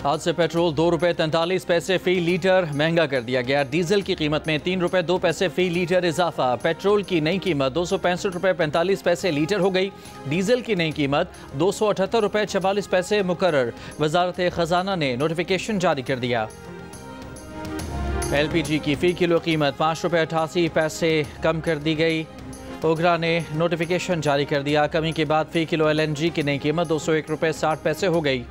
आज से पेट्रोल ₹2.43 फी लीटर महंगा कर दिया गया। डीजल की कीमत में ₹3.2 फी लीटर इजाफा। पेट्रोल की नई कीमत ₹265.45 लीटर हो गई। डीजल की नई कीमत ₹278.44 मुकर्रर। वजारत खजाना ने नोटिफिकेशन जारी कर दिया। LPG की फ़ी किलो कीमत ₹5.88 कम कर दी गई। ओगरा ने नोटिफिकेशन जारी कर दिया। कमी के बाद फ़ी किलो LNG की नई कीमत ₹201.60 हो गई।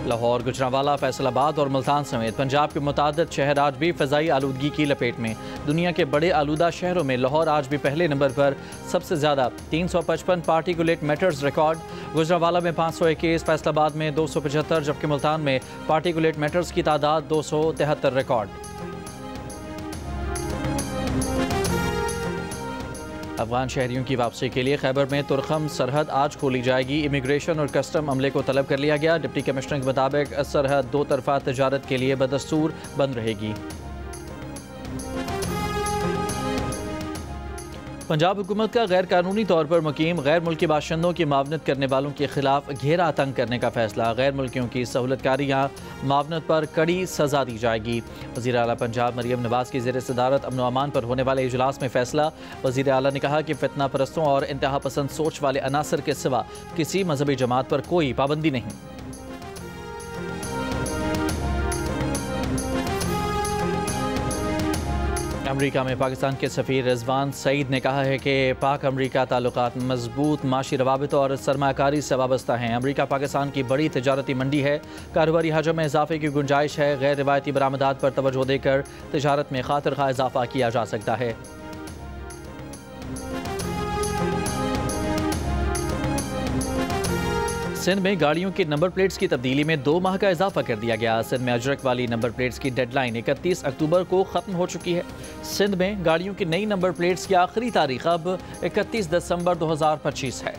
लाहौर, गुजरांवाला, फैसलाबाद और मुल्तान समेत पंजाब के मुतादिद शहर आज भी फ़ज़ाई आलूदगी की लपेट में। दुनिया के बड़े आलूदा शहरों में लाहौर आज भी पहले नंबर पर। सबसे ज़्यादा 355 पार्टिकुलेट मैटर्स रिकॉर्ड। गुजरांवाला में 521, फैसलाबाद में 275, जबकि मुल्तान में पार्टिकुलेट मैटर्स की तादाद 273 रिकॉर्ड। अफगान शहरियों की वापसी के लिए खैबर में तुरखम सरहद आज खोली जाएगी। इमिग्रेशन और कस्टम अमले को तलब कर लिया गया। डिप्टी कमिश्नर के मुताबिक सरहद दो तरफा तजारत के लिए बदस्तूर बंद रहेगी। पंजाब हुकूमत का गैर कानूनी तौर पर मुकीम गैर मुल्की बाशिंदों की मावनत करने वालों के खिलाफ घेरा तंग करने का फैसला। गैर मुल्कियों की सहूलतकारी या मावनत पर कड़ी सजा दी जाएगी। वज़ीर आला पंजाब मरियम नवाज की ज़ेर सदारत अमन व अमान पर होने वाले इजलास में फैसला। वज़ीर आला ने कहा कि फितना परस्तों और इंतहा पसंद सोच वाले अनासर के सिवा किसी मजहबी जमात पर कोई पाबंदी नहीं। अमरीका में पाकिस्तान के सफ़ीर रिजवान सईद ने कहा है कि पाक अमरीका ताल्लुकात मजबूत माशी रवाबित और सरमाकारी से वाबस्ता हैं। अमरीका पाकिस्तान की बड़ी तजारती मंडी है। कारोबारी हजम में इजाफे की गुंजाइश है। गैर रिवायती बरामदात पर तवज्जो देकर तजारत में खातिर खा इजाफा किया जा सकता है। सिंध में गाड़ियों की नंबर प्लेट्स की तब्दीली में 2 माह का इजाफा कर दिया गया। सिंध में अजरक वाली नंबर प्लेट्स की डेडलाइन 31 अक्टूबर को ख़त्म हो चुकी है। सिंध में गाड़ियों की नई नंबर प्लेट्स की आखिरी तारीख अब 31 दिसंबर 2025 है।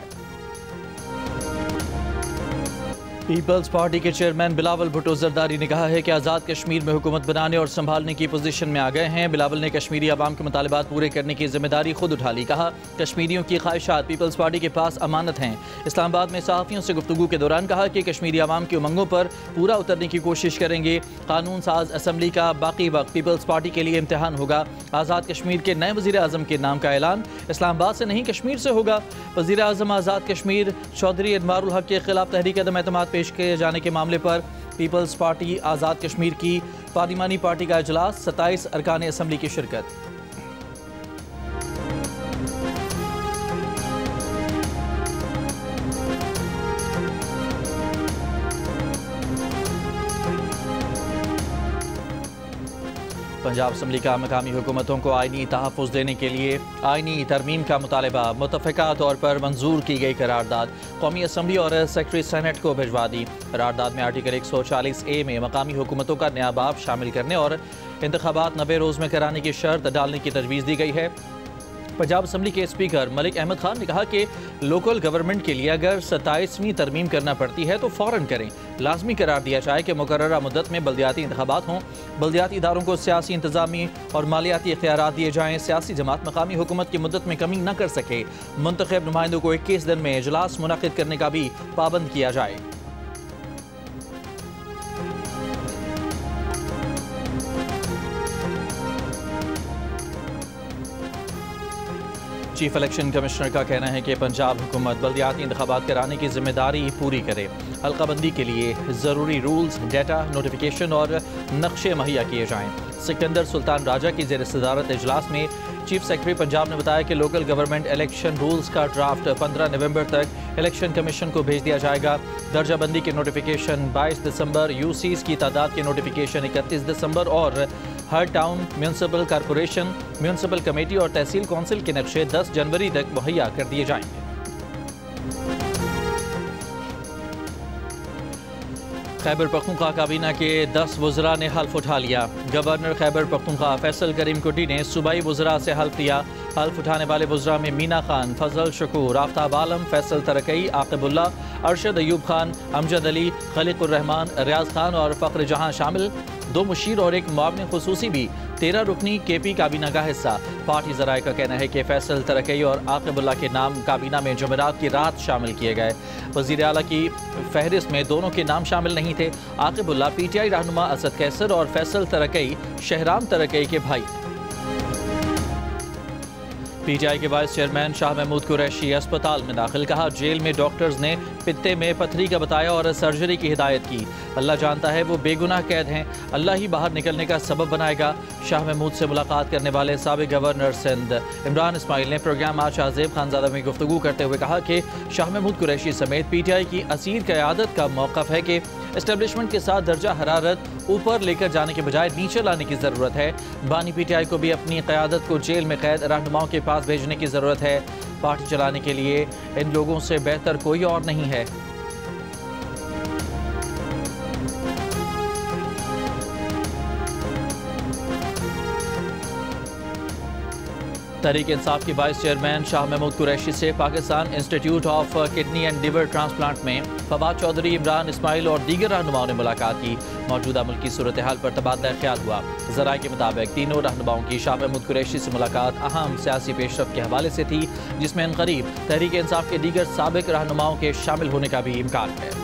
पीपल्स पार्टी के चेयरमैन बिलावल भुट्टो जरदारी ने कहा है कि आज़ाद कश्मीर में हुकूमत बनाने और संभालने की पोजीशन में आ गए हैं। बिलावल ने कश्मीरी आवाम के मुतालिबात पूरे करने की जिम्मेदारी खुद उठा ली। कहा, कश्मीरियों की ख्वाहिशात पीपल्स पार्टी के पास अमानत हैं। इस्लामाबाद में सहाफ़ियों से गुफ्तगू के दौरान कहा कि कश्मीरी आवाम की उमंगों पर पूरा उतरने की कोशिश करेंगे। कानून साज असम्बली का बाकी वक्त पीपल्स पार्टी के लिए इम्तहान होगा। आज़ाद कश्मीर के नए वज़ीर आज़म के नाम का ऐलान इस्लामाबाद से नहीं कश्मीर से होगा। वज़ीर आज़म आज़ाद कश्मीर चौधरी एडमारुल हक के खिलाफ तहरीक अदम एतमाद पेश किए जाने के मामले पर पीपल्स पार्टी आज़ाद कश्मीर की पार्लिमानी पार्टी का इजलास। 27 अरकान असम्बली की शिरकत। पंजाब असम्बली का मकामी हुकूमतों को आइनी तहफ़्फ़ुज़ देने के लिए आइनी तरमीम का मुतालबा। मुतफ़िक़ा तौर पर मंजूर की गई करारदाद कौमी असम्बली और सेक्रेटरी सेनेट को भिजवा दी। करारदाद में आर्टिकल 140A में मकामी हुकूमतों का नया बाब शामिल करने और इंतख़ाबात 90 रोज़ में कराने की शर्त डालने की तजवीज़ दी गई है। पंजाब असम्बली के स्पीकर मलिक अहमद खान ने कहा कि लोकल गवर्नमेंट के लिए अगर 27वीं तरमीम करना पड़ती है तो फ़ौरन करें। लाजमी करार दिया जाए कि मुकर्ररा मुद्दत में बल्दियाती इंतखाबात हों। बल्दियाती इदारों को सियासी इंतजामी और मालियाती इख्तियारात दिए जाएँ। सियासी जमात मकामी हुकूमत की मुद्दत में कमी न कर सके। मुंतखब नुमाइंदों को 21 दिन में इजलास मुनक़िद करने का भी पाबंद किया जाए। चीफ इलेक्शन कमिश्नर का कहना है कि पंजाब हुकूमत बल्दियाती इंतखाबात कराने की जिम्मेदारी पूरी करे। हल्काबंदी के लिए ज़रूरी रूल्स, डाटा, नोटिफिकेशन और नक्शे मुहैया किए जाएँ। सिकंदर सुल्तान राजा की ज़ेर सदारत इजलास में चीफ सेक्रेटरी पंजाब ने बताया कि लोकल गवर्नमेंट इलेक्शन रूल्स का ड्राफ्ट 15 नवंबर तक इलेक्शन कमीशन को भेज दिया जाएगा। दर्जाबंदी के नोटिफिकेशन 22 दिसंबर, यूसीज़ की तादाद के नोटिफिकेशन 31 दिसंबर और हर town, municipal corporation, municipal committee और तहसील कौंसिल के नक्शे 10 जनवरी तक मुहैया कर दिए जाएंगे। खैबर पख्तूनख्वा काबीना के 10 वज़रा ने हल्फ उठा लिया। गवर्नर खैबर पख्तूनख्वा फैसल करीम कुटी ने सूबाई वज़रा से हल्फ लिया। हल्फ उठाने वाले वज़रा में मीना खान, फजल शकूर, आफ्ताब आलम, फैसल तरकई, आकिबुल्ला, अरशद अयूब खान, अमजद अली, खलीकुर रहमान, रियाज खान और फ़ख्र जहां शामिल। 2 मुशीर और 1 मुआविन खुसूसी भी 13 रुकनी KP काबीना का हिस्सा। पार्टी ज़राए का कहना है कि फैसल तरक्की और आकिबुल्ला के नाम काबीना में जुमेरात की रात शामिल किए गए। वज़ीर आला की फहरिस्त में दोनों के नाम शामिल नहीं थे। आकिबुल्ला PTI रहनुमा असद कैसर और फैसल तरक्की शहराम तरक्की के भाई। PTI के वाइस चेयरमैन शाह महमूद कुरैशी अस्पताल में दाखिल। कहा, जेल में डॉक्टर्स ने पित्ते में पथरी का बताया और सर्जरी की हिदायत की। अल्लाह जानता है वो बेगुनाह कैद हैं, अल्लाह ही बाहर निकलने का सबब बनाएगा। शाह महमूद से मुलाकात करने वाले साबिक गवर्नर सिंध इमरान इस्माइल ने प्रोग्राम आज शाहजेब खानजादा में गुफ्तगू करते हुए कहा कि शाह महमूद कुरैशी समेत PTI की असीर क़यादत का मौक़िफ़ है कि एस्टेब्लिशमेंट के साथ दर्जा हरारत ऊपर लेकर जाने के बजाय नीचे लाने की ज़रूरत है। बानी PTI को भी अपनी क़यादत को जेल में कैद रहनुमाओं के पास भेजने की ज़रूरत है। पार्टी चलाने के लिए इन लोगों से बेहतर कोई और नहीं है। तहरीक इंसाफ की वाइस चेयरमैन शाह महमूद कुरैशी से Pakistan institute of kidney and liver transplant में फवाद चौधरी, इमरान इस्माइल और दीगर रहनुमाओं ने मुलाकात की। मौजूदा मुल्क की सूरत हाल पर तबादला ख्याल हुआ। ज़राए के मुताबिक तीनों रहनुमाओं की शाह महमूद कुरैशी से मुलाकात अहम सियासी पेशरफ के हवाले से थी, जिसमें अनकरीब तहरीक इंसाफ के दीगर साबिक रहनुमाओं के शामिल होने का भी इम्कान है।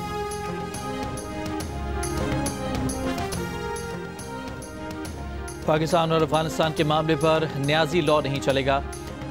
पाकिस्तान और अफगानिस्तान के मामले पर न्याजी लॉ नहीं चलेगा।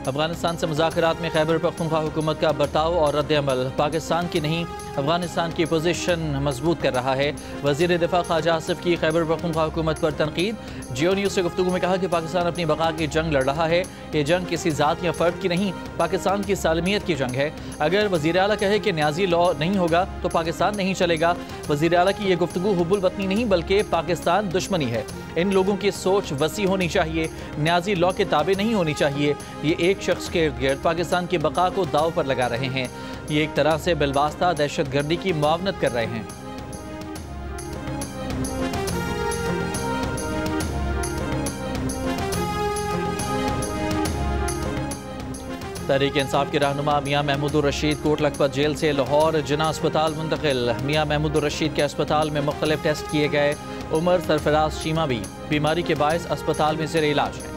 अफगानिस्तान से मुज़ाकरात में खैबर पख्तूनख्वा हुकूमत का बर्ताव और रद्द-ए-अमल पाकिस्तान की नहीं अफगानिस्तान की पोजीशन मजबूत कर रहा है। वज़ीर दिफा ख्वाजा आसिफ की खैबर पख्तूनख्वा हुकूमत पर तनकीद। जियो न्यूज़ से गुफ्तगू में कहा कि पाकिस्तान अपनी बका की जंग लड़ रहा है। ये जंग किसी ज़ात या फ़र्द की नहीं, पाकिस्तान की सालमियत की जंग है। अगर वज़ीर आला कहे कि न्याजी लॉ नहीं होगा तो पाकिस्तान नहीं चलेगा। वज़ीर आला की ये गुफ्तगू हुब्बुल वतनी नहीं बल्कि पाकिस्तान दुश्मनी है। इन लोगों की सोच वसी होनी चाहिए, न्याजी लॉ के ताबे नहीं होनी चाहिए। ये एक शख्स के इर्द गिर्द पाकिस्तान की बका को दाव पर लगा रहे हैं। ये एक तरह से बिलवास्ता दहशतगर्दी की मुआवनत कर रहे हैं। तहरीक इंसाफ के रहनुमा मियाँ महमूदुर रशीद कोट लखपत जेल से लाहौर जिना अस्पताल मुंतकिल। मियाँ महमूदुर रशीद के अस्पताल में मुख्तलिफ टेस्ट किए गए। उमर सरफराज शीमा भी बीमारी के बायस अस्पताल में ज़ेर इलाज है।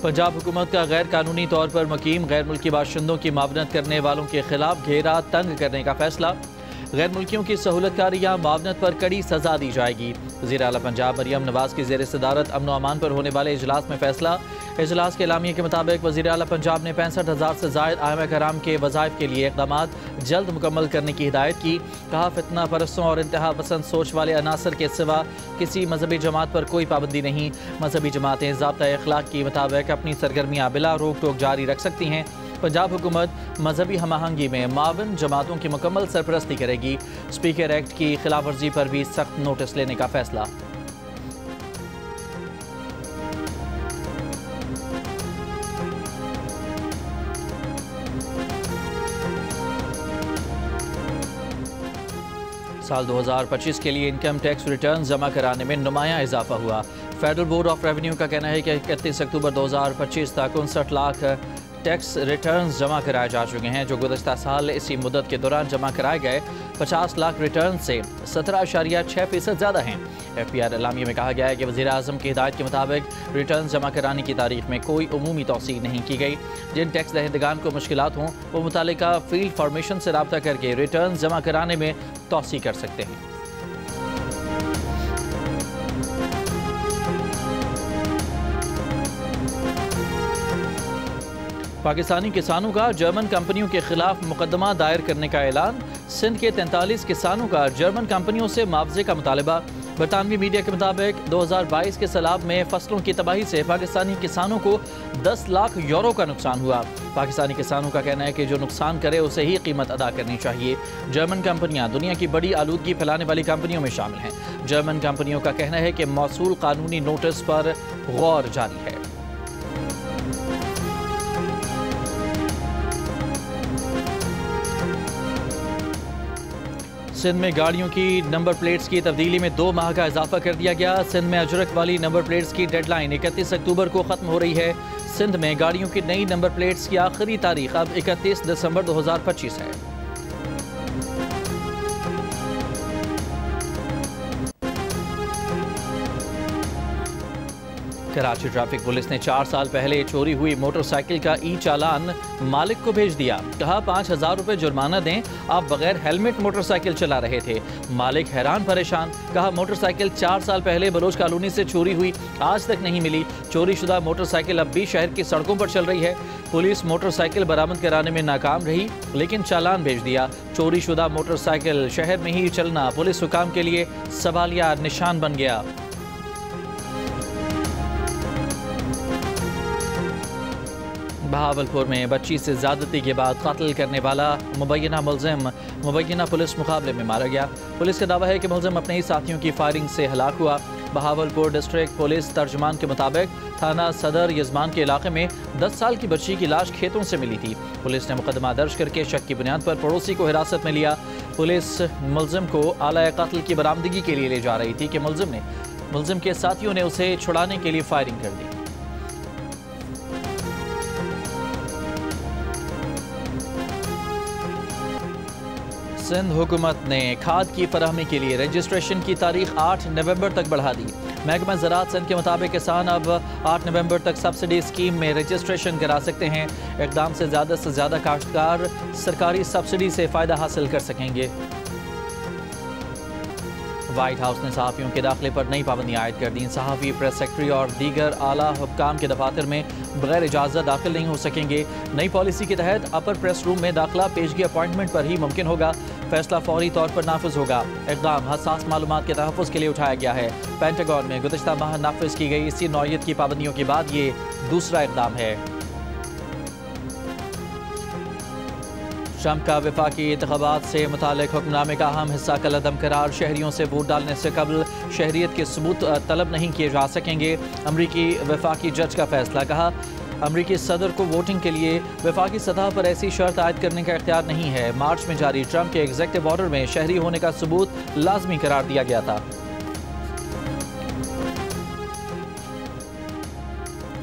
पंजाब हुकूमत का गैर कानूनी तौर पर मुकीम गैर मुल्की बाशिंदों की मुआवनत करने वालों के खिलाफ घेरा तंग करने का फैसला। गैर मुल्कियों की सहूलतकारी या मुआवनत पर कड़ी सजा दी जाएगी। वज़ीर आला पंजाब मरियम नवाज की ज़ेर सदारत अमन व अमान पर होने वाले इजलास में फैसला। इजलास के एलामिया के मुताबिक वज़ीर आला पंजाब ने 65,000 से ज़ायद आइमा कराम के वज़ाइफ के लिए इक़दामात जल्द मुकम्मल करने की हिदायत की। कहा, फितना परस्तों और इंतहा पसंद सोच वाले अनासर के सिवा किसी मजहबी जमात पर कोई पाबंदी नहीं। मजहबी जमातें ज़ाब्ता अखलाक के मुताबिक अपनी सरगर्मियाँ बिला रोक टोक जारी रख सकती हैं। पंजाब हुकूमत मजहबी हमआहंगी में मावन जमातों की मुकम्मल सरपरस्ती करेगी। स्पीकर एक्ट की खिलाफ वर्जी पर भी सख्त नोटिस लेने का फैसला। साल 2025 के लिए इनकम टैक्स रिटर्न जमा कराने में नुमाया इजाफा हुआ। फेडरल बोर्ड ऑफ रेवेन्यू का कहना है कि 31 अक्टूबर 2025 तक 59 लाख टैक्स रिटर्न्स जमा कराए जा चुके हैं, जो गुज़श्ता साल इसी मुद्दत के दौरान जमा कराए गए 50 लाख रिटर्न से 17.6% ज़्यादा हैं। FPR एलामिया में कहा गया है कि वज़ीर आज़म की हिदायत के मुताबिक रिटर्न जमा कराने की तारीख में कोई उमूमी तौसीक नहीं की गई। जिन टैक्स दहिंदगान को मुश्किलात हों वो मुतालिका फील्ड फॉर्मेशन से रब्ता करके रिटर्न जमा कराने में तौसीक कर सकते हैं। पाकिस्तानी किसानों का जर्मन कंपनियों के खिलाफ मुकदमा दायर करने का ऐलान। सिंध के 43 किसानों का जर्मन कंपनियों से मुआवजे का मुतालबा। बरतानवी मीडिया के मुताबिक 2022 के सैलाब में फसलों की तबाही से पाकिस्तानी किसानों को 10 लाख यूरो का नुकसान हुआ। पाकिस्तानी किसानों का कहना है कि जो नुकसान करे उसे ही कीमत अदा करनी चाहिए। जर्मन कंपनियां दुनिया की बड़ी आलूदगी फैलाने वाली कंपनियों में शामिल हैं। जर्मन कंपनियों का कहना है कि मौसूल कानूनी नोटिस पर गौर जारी है। सिंध में गाड़ियों की नंबर प्लेट्स की तब्दीली में 2 माह का इजाफा कर दिया गया। सिंध में अजरक वाली नंबर प्लेट्स की डेडलाइन 31 अक्टूबर को ख़त्म हो रही है। सिंध में गाड़ियों की नई नंबर प्लेट्स की आखिरी तारीख अब 31 दिसंबर 2025 है। कराची ट्रैफिक पुलिस ने 4 साल पहले चोरी हुई मोटरसाइकिल का ई चालान मालिक को भेज दिया। कहा 5,000 रुपए जुर्माना दें, आप बगैर हेलमेट मोटरसाइकिल चला रहे थे। मालिक हैरान परेशान। कहा मोटरसाइकिल 4 साल पहले बलोच कॉलोनी से चोरी हुई, आज तक नहीं मिली। चोरी शुदा मोटरसाइकिल अब भी शहर की सड़कों पर चल रही है। पुलिस मोटरसाइकिल बरामद कराने में नाकाम रही, लेकिन चालान भेज दिया। चोरी शुदा मोटरसाइकिल शहर में ही चलना पुलिस हुकाम के लिए सवालिया निशान बन गया। बहावलपुर में बच्ची से ज्यादती के बाद कत्ल करने वाला मुबैना मुलजिम मुबैना पुलिस मुकाबले में मारा गया। पुलिस का दावा है कि मुलजिम अपने ही साथियों की फायरिंग से हलाक हुआ। बहावलपुर डिस्ट्रिक्ट पुलिस तर्जमान के मुताबिक थाना सदर यजमान के इलाके में 10 साल की बच्ची की लाश खेतों से मिली थी। पुलिस ने मुकदमा दर्ज करके शक की बुनियाद पर पड़ोसी को हिरासत में लिया। पुलिस मुलजिम को आला कत्ल की बरामदगी के लिए ले जा रही थी कि मुलजिम के साथियों ने उसे छुड़ाने के लिए फायरिंग कर दी। सिंध हुकूमत ने खाद की फराहमी के लिए रजिस्ट्रेशन की तारीख 8 नवंबर तक बढ़ा दी। महकमा ज़राअत सिंध के मुताबिक किसान अब 8 नवंबर तक सब्सिडी स्कीम में रजिस्ट्रेशन करा सकते हैं। इक़दाम से ज़्यादा काश्तकार सरकारी सब्सिडी से फ़ायदा हासिल कर सकेंगे। व्हाइट हाउस ने सहाफ़ियों के दाखिले पर नई पाबंदी आयद कर दी। सहाफ़ी, प्रेस सेक्रेटरी और दीगर आला हुक्काम के दफातर में बगैर इजाज़त दाखिल नहीं हो सकेंगे। नई पॉलिसी के तहत अपर प्रेस रूम में दाखिला पेशगी अपॉइंटमेंट पर ही मुमकिन होगा। फैसला फौरी तौर पर नाफिज होगा। इक़दाम हसास मालूमात के तहफ़्फ़ुज़ के लिए उठाया गया है। पेंटागन में गुज़िश्ता माह नाफिज की गई इसी नौइयत की पाबंदियों के बाद ये दूसरा इक़दाम है। ट्रंप का वफाकी इंतख़ाबात से मुताल्लिक़ हुक्मनामे का अहम हिस्सा कलअदम करार। शहरियों से वोट डालने से कबल शहरियत के सबूत तलब नहीं किए जा सकेंगे। अमरीकी वफाकी जज का फैसला। कहा अमरीकी सदर को वोटिंग के लिए वफाकी सतह पर ऐसी शर्त आयद करने का इख्तियार नहीं है। मार्च में जारी ट्रंप के एग्जीक्यूटिव ऑर्डर में शहरी होने का सबूत लाजमी करार दिया गया था।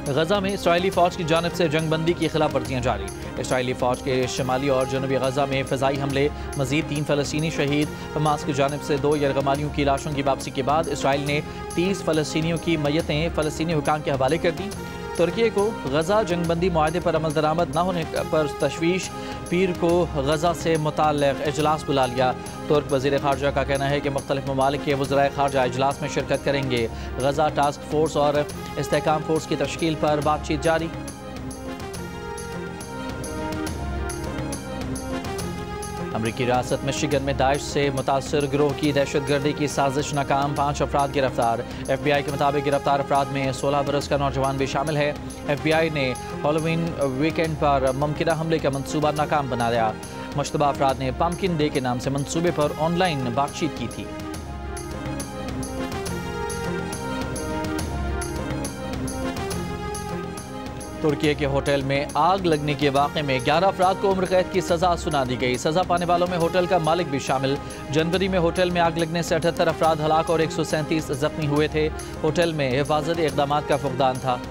गजा में इसराइली फ़ौज की जानिब से जंगबंदी की खिलाफ वर्जियाँ जारी। इसराइली फ़ौज के शमाली और जनूबी गजा में फ़िज़ाई हमले, मज़ीद 3 फ़लस्तीनी शहीद। हमास की जानिब से 2 यरगमालियों की लाशों की वापसी के बाद इसराइल ने 30 फ़लस्तीनियों की मैयतें फ़लस्तीनी हुकाम के हवाले कर दी। तुर्की को गजा जंगबंदी मुआहदे पर अमल दरामद न होने पर तशवीश। पीर को गजा से मुताल्लिक़ इजलास बुला लिया। तुर्क वज़ीर ख़ारजा का कहना है कि मुख्तलिफ़ ममालिक के वज़राए ख़ारजा इजलास में शिरकत करेंगे। गजा टास्क फोर्स और इस्तेहकाम फोर्स की तश्कील पर बातचीत जारी। अमरीकी रियासत मिशिगन में दाइश से मुतासर गिरोह की दहशतगर्दी की साजिश नाकाम। 5 अफराद गिरफ्तार। FBI के मुताबिक गिरफ्तार अफराद में 16 बरस का नौजवान भी शामिल है। FBI ने हैलोवीन वीकेंड पर मुमकिन हमले का मंसूबा नाकाम बना दिया। मुश्तबा अफराद ने पम्पकिन डे के नाम से मंसूबे पर ऑनलाइन बातचीत की थी। तुर्की के होटल में आग लगने के वाक़े में 11 अफराद को उम्र कैद की सज़ा सुना दी गई। सज़ा पाने वालों में होटल का मालिक भी शामिल। जनवरी में होटल में आग लगने से 78 अफराद हलाक और 137 जख्मी हुए थे। होटल में हिफाजती इक़दामात का फुक़दान था।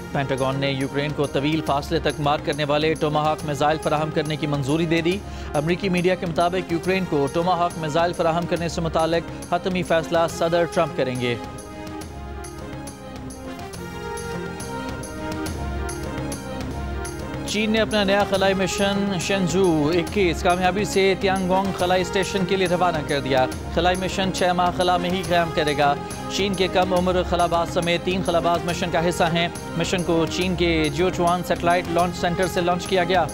पेंटागन ने यूक्रेन को तवील फासले तक मार करने वाले टोमाहाक मिसाइल फराहम करने की मंजूरी दे दी। अमरीकी मीडिया के मुताबिक यूक्रेन को टोमाहाक मिसाइल फराहम करने से मुताल्लिक़ हतमी फैसला सदर ट्रंप करेंगे। चीन ने अपना नया खलाई मिशन शेंजू 21 कामयाबी से तियांगोंग खलाई स्टेशन के लिए रवाना कर दिया। खलाई मिशन 6 माह खला में ही क़याम करेगा। चीन के कम उम्र खलाबाज समेत 3 खलाबाज मिशन का हिस्सा हैं। मिशन को चीन के जियोचुआन सैटेलाइट लॉन्च सेंटर से लॉन्च किया गया।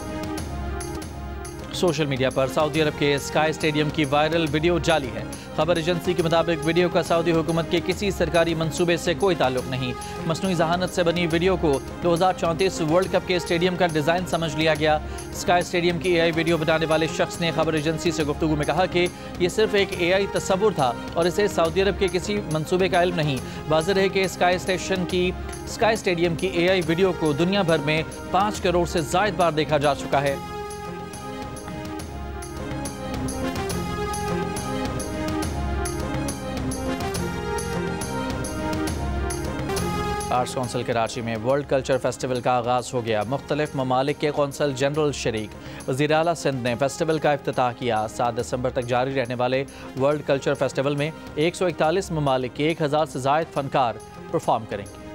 सोशल मीडिया पर सऊदी अरब के स्काई स्टेडियम की वायरल वीडियो जाली है। खबर एजेंसी के मुताबिक वीडियो का सऊदी हुकूमत के किसी सरकारी मंसूबे से कोई ताल्लुक नहीं। मसनूई जहानत से बनी वीडियो को 2034 वर्ल्ड कप के स्टेडियम का डिज़ाइन समझ लिया गया। स्काई स्टेडियम की AI वीडियो बनाने वाले शख्स ने खबर एजेंसी से गुफ्तगू में कहा कि यह सिर्फ एक AI तस्वुर था और इसे सऊदी अरब के किसी मंसूबे का इल्म नहीं। वाज़ेह है कि स्काई स्टेडियम की AI वीडियो को दुनिया भर में 5 करोड़ से ज़ायद बार देखा जा चुका है। आर्ट्स कौंसिल कराची में वर्ल्ड कल्चर फेस्टिवल का आगाज़ हो गया। मुख्तलिफ ममालिक के कौंसल जनरल शरीक। वज़ीर आला सिंध ने फेस्टिवल का इफ्तिताह किया। 7 दिसंबर तक जारी रहने वाले वर्ल्ड कल्चर फेस्टिवल में 141 ममालिक के 1000 से ज़ायद फनकार परफॉर्म करेंगे।